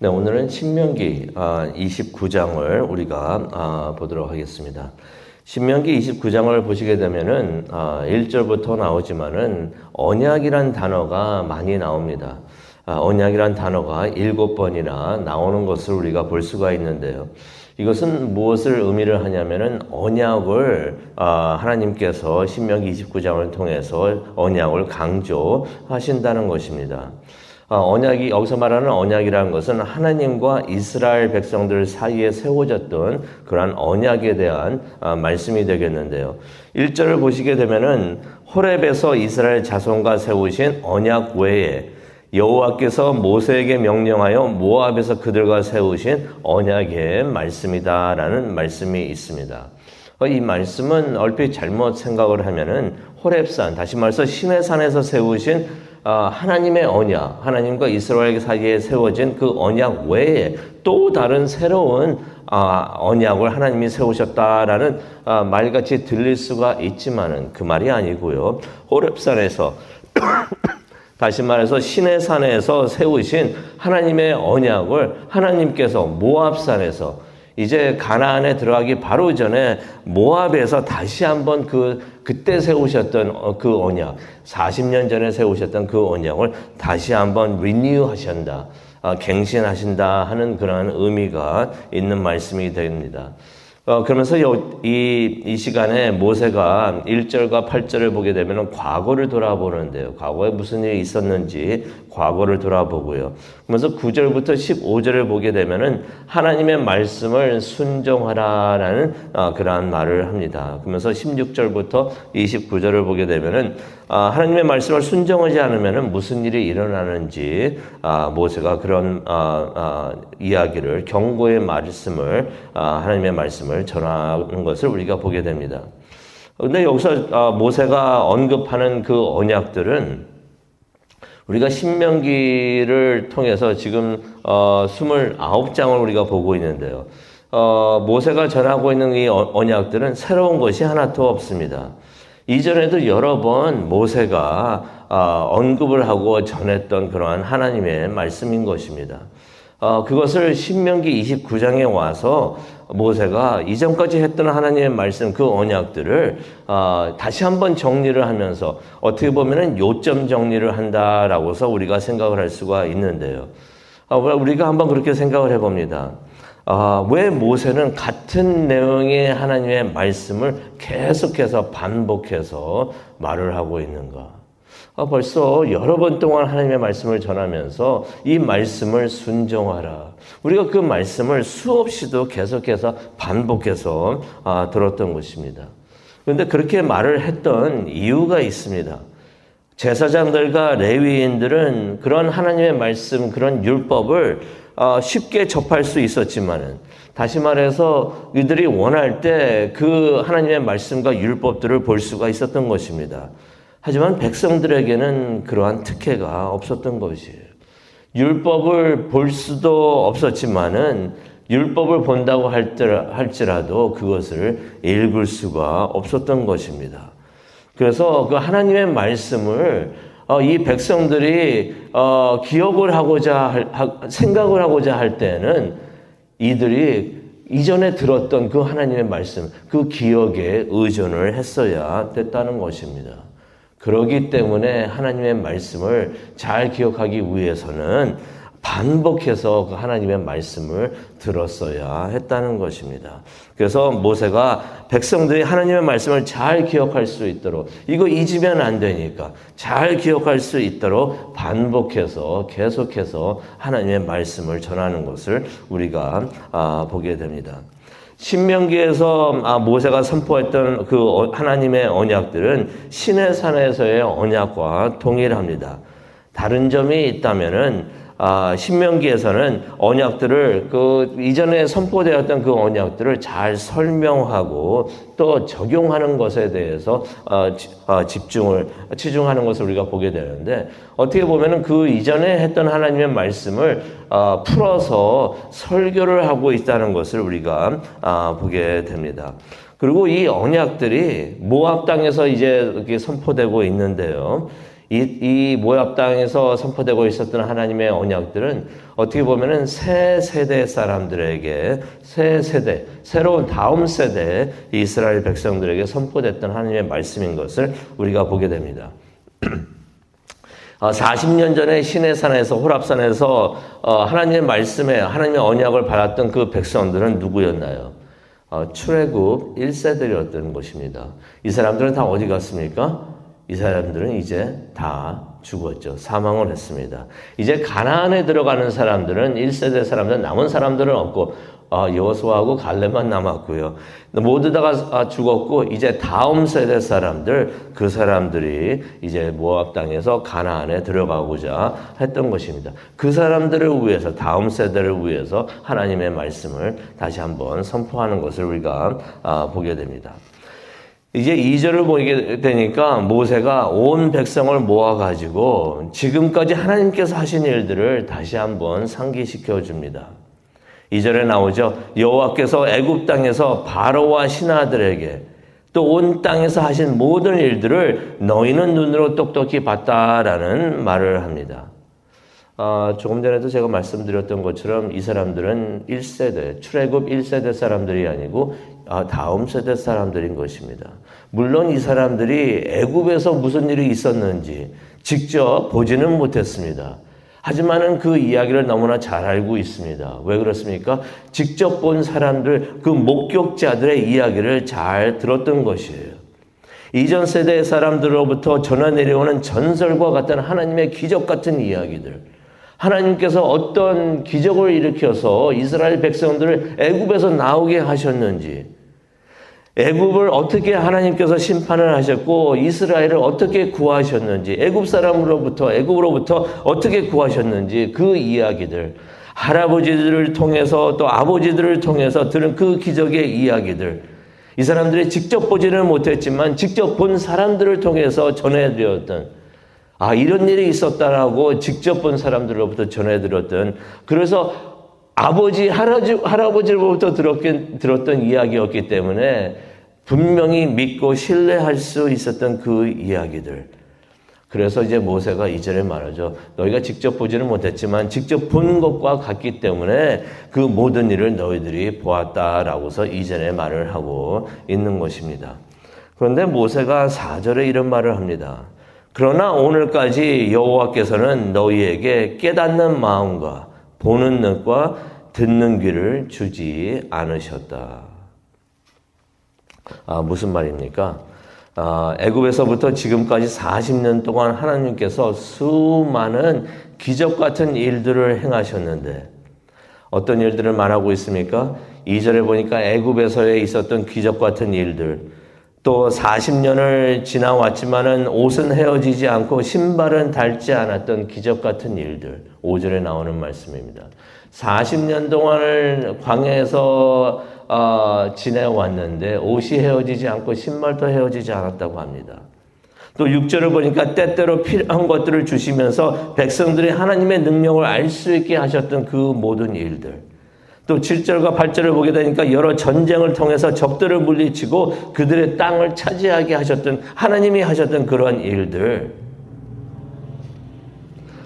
네, 오늘은 신명기 29장을 우리가 보도록 하겠습니다. 신명기 29장을 보시게 되면은 1절부터 나오지만은 언약이란 단어가 많이 나옵니다. 언약이란 단어가 7번이나 나오는 것을 우리가 볼 수가 있는데요. 이것은 무엇을 의미를 하냐면은 언약을 하나님께서 신명기 29장을 통해서 언약을 강조하신다는 것입니다. 언약이, 여기서 말하는 언약이라는 것은 하나님과 이스라엘 백성들 사이에 세워졌던 그러한 언약에 대한 말씀이 되겠는데요. 1절을 보시게 되면은 호렙에서 이스라엘 자손과 세우신 언약 외에 여호와께서 모세에게 명령하여 모압에서 그들과 세우신 언약의 말씀이다라는 말씀이 있습니다. 이 말씀은 얼핏 잘못 생각을 하면은 호렙산, 다시 말해서 시내산에서 세우신 하나님의 언약, 하나님과 이스라엘 사이에 세워진 그 언약 외에 또 다른 새로운 언약을 하나님이 세우셨다라는 말같이 들릴 수가 있지만은 그 말이 아니고요. 호렙산에서 다시 말해서 시내산에서 세우신 하나님의 언약을 하나님께서 모압산에서 이제 가나안에 들어가기 바로 전에 모압에서 다시 한번 그때 세우셨던 그 언약, 40년 전에 세우셨던 그 언약을 다시 한번 리뉴하신다, 갱신하신다 하는 그런 의미가 있는 말씀이 됩니다. 그러면서 이 시간에 모세가 1절과 8절을 보게 되면 과거를 돌아보는데요. 과거에 무슨 일이 있었는지 과거를 돌아보고요. 그러면서 9절부터 15절을 보게 되면은 하나님의 말씀을 순종하라라는 그러한 말을 합니다. 그러면서 16절부터 29절을 보게 되면은 하나님의 말씀을 순종하지 않으면은 무슨 일이 일어나는지 모세가 그런 이야기를, 경고의 말씀을, 하나님의 말씀을 전하는 것을 우리가 보게 됩니다. 그런데 여기서 모세가 언급하는 그 언약들은 우리가 신명기를 통해서 지금 29장을 우리가 보고 있는데요. 모세가 전하고 있는 이 언약들은 새로운 것이 하나도 없습니다. 이전에도 여러 번 모세가 언급을 하고 전했던 그러한 하나님의 말씀인 것입니다. 그것을 신명기 29장에 와서 모세가 이전까지 했던 하나님의 말씀, 그 언약들을 다시 한번 정리를 하면서 어떻게 보면은 요점 정리를 한다라고서 우리가 생각을 할 수가 있는데요. 우리가 한번 그렇게 생각을 해봅니다. 왜 모세는 같은 내용의 하나님의 말씀을 계속해서 반복해서 말을 하고 있는가? 벌써 여러 번 동안 하나님의 말씀을 전하면서 이 말씀을 순종하라. 우리가 그 말씀을 수없이도 계속해서 반복해서 들었던 것입니다. 그런데 그렇게 말을 했던 이유가 있습니다. 제사장들과 레위인들은 그런 하나님의 말씀, 그런 율법을 쉽게 접할 수 있었지만은, 다시 말해서 이들이 원할 때 그 하나님의 말씀과 율법들을 볼 수가 있었던 것입니다. 하지만 백성들에게는 그러한 특혜가 없었던 것이에요. 율법을 볼 수도 없었지만은 율법을 본다고 할지라도 그것을 읽을 수가 없었던 것입니다. 그래서 그 하나님의 말씀을 이 백성들이 기억을 하고자 생각을 하고자 할 때는 이들이 이전에 들었던 그 하나님의 말씀, 그 기억에 의존을 했어야 됐다는 것입니다. 그렇기 때문에 하나님의 말씀을 잘 기억하기 위해서는 반복해서 그 하나님의 말씀을 들었어야 했다는 것입니다. 그래서 모세가 백성들이 하나님의 말씀을 잘 기억할 수 있도록, 이거 잊으면 안 되니까 잘 기억할 수 있도록 반복해서 계속해서 하나님의 말씀을 전하는 것을 우리가 보게 됩니다. 신명기에서 모세가 선포했던 그 하나님의 언약들은 시내산에서의 언약과 동일합니다. 다른 점이 있다면은 신명기에서는 언약들을 이전에 선포되었던 그 언약들을 잘 설명하고 또 적용하는 것에 대해서 치중하는 것을 우리가 보게 되는데, 어떻게 보면은 그 이전에 했던 하나님의 말씀을 풀어서 설교를 하고 있다는 것을 우리가 보게 됩니다. 그리고 이 언약들이 모압 땅에서 이제 이렇게 선포되고 있는데요. 이 모압 땅에서 선포되고 있었던 하나님의 언약들은 어떻게 보면은 새 세대 사람들에게, 새 세대, 새로운 다음 세대 이스라엘 백성들에게 선포됐던 하나님의 말씀인 것을 우리가 보게 됩니다. 40년 전에 시내산에서, 호랍산에서 하나님의 말씀에, 하나님의 언약을 받았던 그 백성들은 누구였나요? 출애굽 1세들이었던 것입니다. 이 사람들은 다 어디 갔습니까? 이 사람들은 이제 다 죽었죠. 사망을 했습니다. 이제 가나안에 들어가는 사람들은 1세대 사람들, 남은 사람들은 없고 여호수아하고 갈렙만 남았고요. 모두 다가 죽었고 이제 다음 세대 사람들, 그 사람들이 이제 모압 땅에서 가나안에 들어가고자 했던 것입니다. 그 사람들을 위해서, 다음 세대를 위해서 하나님의 말씀을 다시 한번 선포하는 것을 우리가 보게 됩니다. 이제 2절을 보게 되니까 모세가 온 백성을 모아가지고 지금까지 하나님께서 하신 일들을 다시 한번 상기시켜 줍니다. 2절에 나오죠. 여호와께서 애굽 땅에서 바로와 신하들에게 또 온 땅에서 하신 모든 일들을 너희는 눈으로 똑똑히 봤다라는 말을 합니다. 조금 전에도 제가 말씀드렸던 것처럼 이 사람들은 1세대, 출애굽 1세대 사람들이 아니고 다음 세대 사람들인 것입니다. 물론 이 사람들이 애굽에서 무슨 일이 있었는지 직접 보지는 못했습니다. 하지만은 그 이야기를 너무나 잘 알고 있습니다. 왜 그렇습니까? 직접 본 사람들, 그 목격자들의 이야기를 잘 들었던 것이에요. 이전 세대의 사람들로부터 전해 내려오는 전설과 같은 하나님의 기적 같은 이야기들, 하나님께서 어떤 기적을 일으켜서 이스라엘 백성들을 애굽에서 나오게 하셨는지, 애굽을 어떻게 하나님께서 심판을 하셨고 이스라엘을 어떻게 구하셨는지, 애굽으로부터 어떻게 구하셨는지 그 이야기들, 할아버지들을 통해서 또 아버지들을 통해서 들은 그 기적의 이야기들, 이 사람들이 직접 보지는 못했지만 직접 본 사람들을 통해서 전해드렸던, 이런 일이 있었다라고 직접 본 사람들로부터 전해드렸던, 그래서 아버지, 할아버지로부터 들었던 이야기였기 때문에 분명히 믿고 신뢰할 수 있었던 그 이야기들. 그래서 이제 모세가 이전에 말하죠. 너희가 직접 보지는 못했지만 직접 본 것과 같기 때문에 그 모든 일을 너희들이 보았다라고서 이전에 말을 하고 있는 것입니다. 그런데 모세가 4절에 이런 말을 합니다. 그러나 오늘까지 여호와께서는 너희에게 깨닫는 마음과 보는 눈과 듣는 귀를 주지 않으셨다. 무슨 말입니까? 애굽에서부터 지금까지 40년 동안 하나님께서 수많은 기적 같은 일들을 행하셨는데 어떤 일들을 말하고 있습니까? 2절에 보니까 애굽에서에 있었던 기적 같은 일들, 또 40년을 지나왔지만은 옷은 헤어지지 않고 신발은 닳지 않았던 기적 같은 일들, 5절에 나오는 말씀입니다. 40년 동안을 광야에서 지내왔는데 옷이 헤어지지 않고 신발도 헤어지지 않았다고 합니다. 또 6절을 보니까 때때로 필요한 것들을 주시면서 백성들이 하나님의 능력을 알 수 있게 하셨던 그 모든 일들. 또 7절과 8절을 보게 되니까 여러 전쟁을 통해서 적들을 물리치고 그들의 땅을 차지하게 하셨던, 하나님이 하셨던 그러한 일들.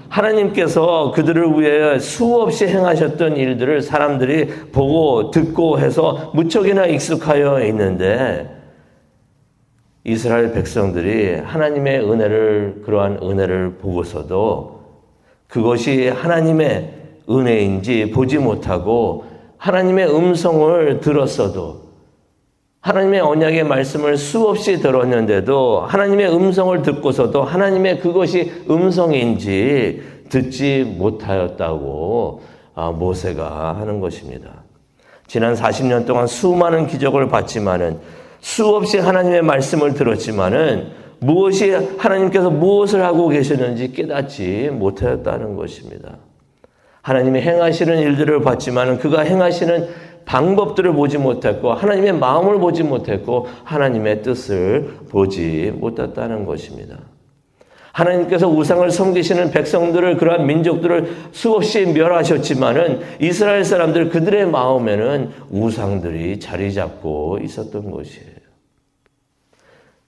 하나님께서 그들을 위해 수없이 행하셨던 일들을 사람들이 보고 듣고 해서 무척이나 익숙하여 있는데 이스라엘 백성들이 하나님의 은혜를, 그러한 은혜를 보고서도 그것이 하나님의 은혜인지 보지 못하고 하나님의 음성을 들었어도, 하나님의 언약의 말씀을 수없이 들었는데도 하나님의 음성을 듣고서도 하나님의 그것이 음성인지 듣지 못하였다고 모세가 하는 것입니다. 지난 40년 동안 수많은 기적을 봤지만은, 수없이 하나님의 말씀을 들었지만은 무엇이, 하나님께서 무엇을 하고 계시는지 깨닫지 못하였다는 것입니다. 하나님이 행하시는 일들을 봤지만 그가 행하시는 방법들을 보지 못했고 하나님의 마음을 보지 못했고 하나님의 뜻을 보지 못했다는 것입니다. 하나님께서 우상을 섬기시는 백성들을, 그러한 민족들을 수없이 멸하셨지만은 이스라엘 사람들, 그들의 마음에는 우상들이 자리 잡고 있었던 것이에요.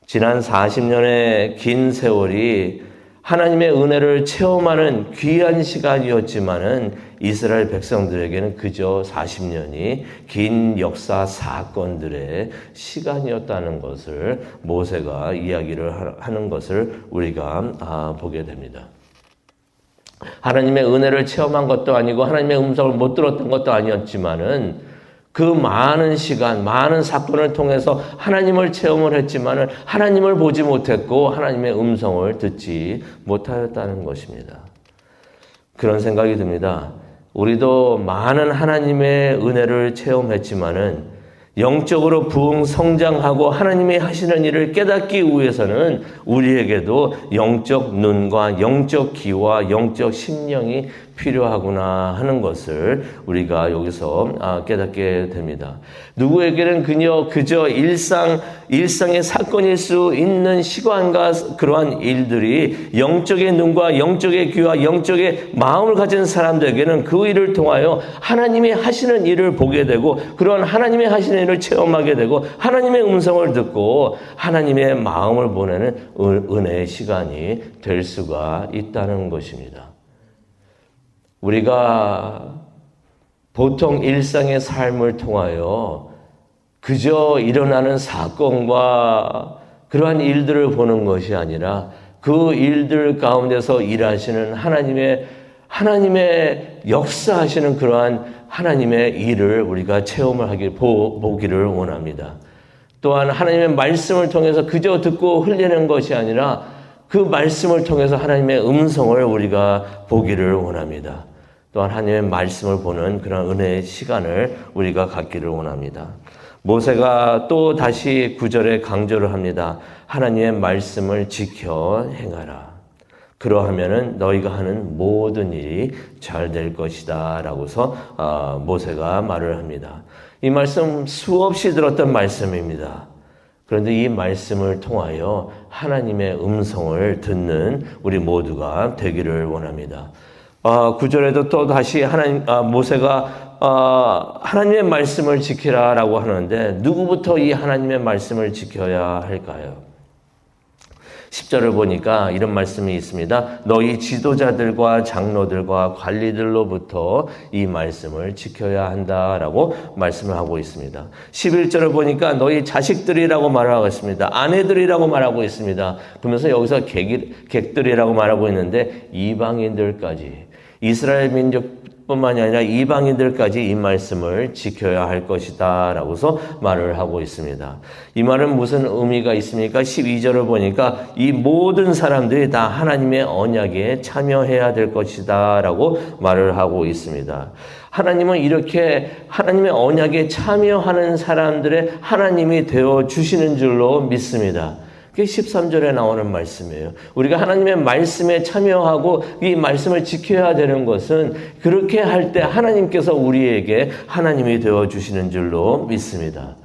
지난 40년의 긴 세월이 하나님의 은혜를 체험하는 귀한 시간이었지만은 이스라엘 백성들에게는 그저 40년이 긴 역사 사건들의 시간이었다는 것을 모세가 이야기를 하는 것을 우리가 보게 됩니다. 하나님의 은혜를 체험한 것도 아니고 하나님의 음성을 못 들었던 것도 아니었지만은 그 많은 시간, 많은 사건을 통해서 하나님을 체험을 했지만은 하나님을 보지 못했고 하나님의 음성을 듣지 못하였다는 것입니다. 그런 생각이 듭니다. 우리도 많은 하나님의 은혜를 체험했지만은 영적으로 부흥 성장하고 하나님이 하시는 일을 깨닫기 위해서는 우리에게도 영적 눈과 영적 귀와 영적 심령이 필요하구나 하는 것을 우리가 여기서 깨닫게 됩니다. 누구에게는 그저 일상의 사건일 수 있는 시간과 그러한 일들이 영적의 눈과 영적의 귀와 영적의 마음을 가진 사람들에게는 그 일을 통하여 하나님이 하시는 일을 보게 되고 그러한 하나님이 하시는 일을 체험하게 되고 하나님의 음성을 듣고 하나님의 마음을 보내는 은혜의 시간이 될 수가 있다는 것입니다. 우리가 보통 일상의 삶을 통하여 그저 일어나는 사건과 그러한 일들을 보는 것이 아니라 그 일들 가운데서 일하시는 하나님의 역사하시는 그러한 하나님의 일을 우리가 체험을 보기를 원합니다. 또한 하나님의 말씀을 통해서 그저 듣고 흘리는 것이 아니라 그 말씀을 통해서 하나님의 음성을 우리가 보기를 원합니다. 또한 하나님의 말씀을 보는 그런 은혜의 시간을 우리가 갖기를 원합니다. 모세가 또 다시 9절에 강조를 합니다. 하나님의 말씀을 지켜 행하라. 그러하면은 너희가 하는 모든 일이 잘 될 것이다 라고서 모세가 말을 합니다. 이 말씀 수없이 들었던 말씀입니다. 그런데 이 말씀을 통하여 하나님의 음성을 듣는 우리 모두가 되기를 원합니다. 9절에도 또 다시 모세가 하나님의 말씀을 지키라라고 하는데 누구부터 이 하나님의 말씀을 지켜야 할까요? 10절을 보니까 이런 말씀이 있습니다. 너희 지도자들과 장로들과 관리들로부터 이 말씀을 지켜야 한다라고 말씀을 하고 있습니다. 11절을 보니까 너희 자식들이라고 말하고 있습니다. 아내들이라고 말하고 있습니다. 그러면서 여기서 객들이라고 말하고 있는데 이방인들까지 이스라엘 민족뿐만이 아니라 이방인들까지 이 말씀을 지켜야 할 것이다 라고서 말을 하고 있습니다. 이 말은 무슨 의미가 있습니까? 12절을 보니까 이 모든 사람들이 다 하나님의 언약에 참여해야 될 것이다 라고 말을 하고 있습니다. 하나님은 이렇게 하나님의 언약에 참여하는 사람들의 하나님이 되어주시는 줄로 믿습니다. 그게 13절에 나오는 말씀이에요. 우리가 하나님의 말씀에 참여하고 이 말씀을 지켜야 되는 것은 그렇게 할 때 하나님께서 우리에게 하나님이 되어주시는 줄로 믿습니다.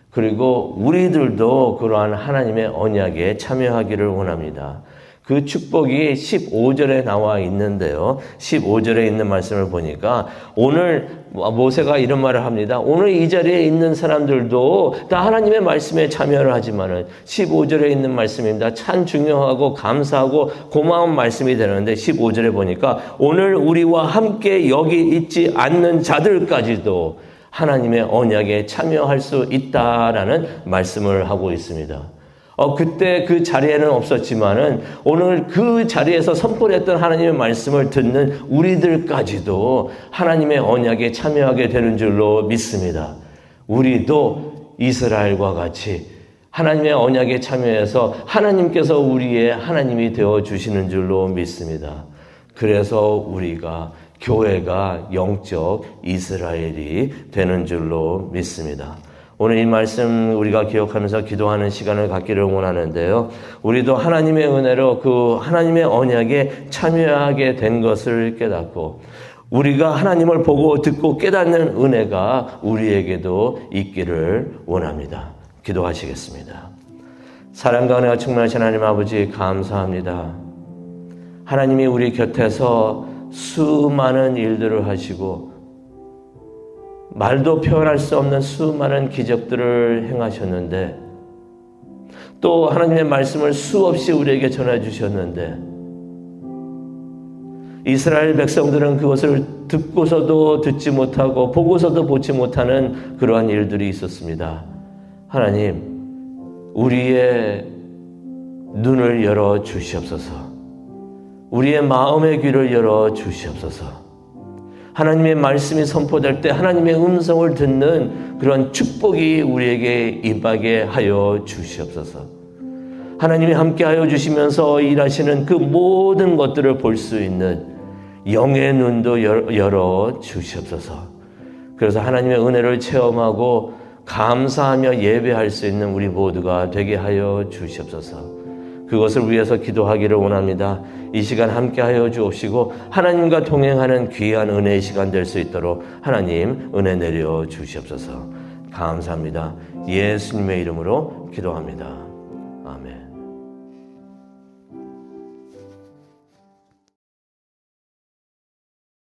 그리고 우리들도 그러한 하나님의 언약에 참여하기를 원합니다. 그 축복이 15절에 나와 있는데요. 15절에 있는 말씀을 보니까 오늘 모세가 이런 말을 합니다. 오늘 이 자리에 있는 사람들도 다 하나님의 말씀에 참여를 하지만은 15절에 있는 말씀입니다. 참 중요하고 감사하고 고마운 말씀이 되는데 15절에 보니까 오늘 우리와 함께 여기 있지 않는 자들까지도 하나님의 언약에 참여할 수 있다라는 말씀을 하고 있습니다. 그때 그 자리에는 없었지만은 오늘 그 자리에서 선포했던 하나님의 말씀을 듣는 우리들까지도 하나님의 언약에 참여하게 되는 줄로 믿습니다. 우리도 이스라엘과 같이 하나님의 언약에 참여해서 하나님께서 우리의 하나님이 되어주시는 줄로 믿습니다. 그래서 우리가 교회가 영적 이스라엘이 되는 줄로 믿습니다. 오늘 이 말씀 우리가 기억하면서 기도하는 시간을 갖기를 원하는데요. 우리도 하나님의 은혜로 그 하나님의 언약에 참여하게 된 것을 깨닫고 우리가 하나님을 보고 듣고 깨닫는 은혜가 우리에게도 있기를 원합니다. 기도하시겠습니다. 사랑과 은혜가 충만하신 하나님 아버지 감사합니다. 하나님이 우리 곁에서 수많은 일들을 하시고 말도 표현할 수 없는 수많은 기적들을 행하셨는데 또 하나님의 말씀을 수없이 우리에게 전해 주셨는데 이스라엘 백성들은 그것을 듣고서도 듣지 못하고 보고서도 보지 못하는 그러한 일들이 있었습니다. 하나님, 우리의 눈을 열어 주시옵소서. 우리의 마음의 귀를 열어 주시옵소서. 하나님의 말씀이 선포될 때 하나님의 음성을 듣는 그런 축복이 우리에게 임하게 하여 주시옵소서. 하나님이 함께하여 주시면서 일하시는 그 모든 것들을 볼 수 있는 영의 눈도 열어 주시옵소서. 그래서 하나님의 은혜를 체험하고 감사하며 예배할 수 있는 우리 모두가 되게 하여 주시옵소서. 그것을 위해서 기도하기를 원합니다. 이 시간 함께하여 주옵시고 하나님과 동행하는 귀한 은혜의 시간 될 수 있도록 하나님 은혜 내려 주시옵소서. 감사합니다. 예수님의 이름으로 기도합니다.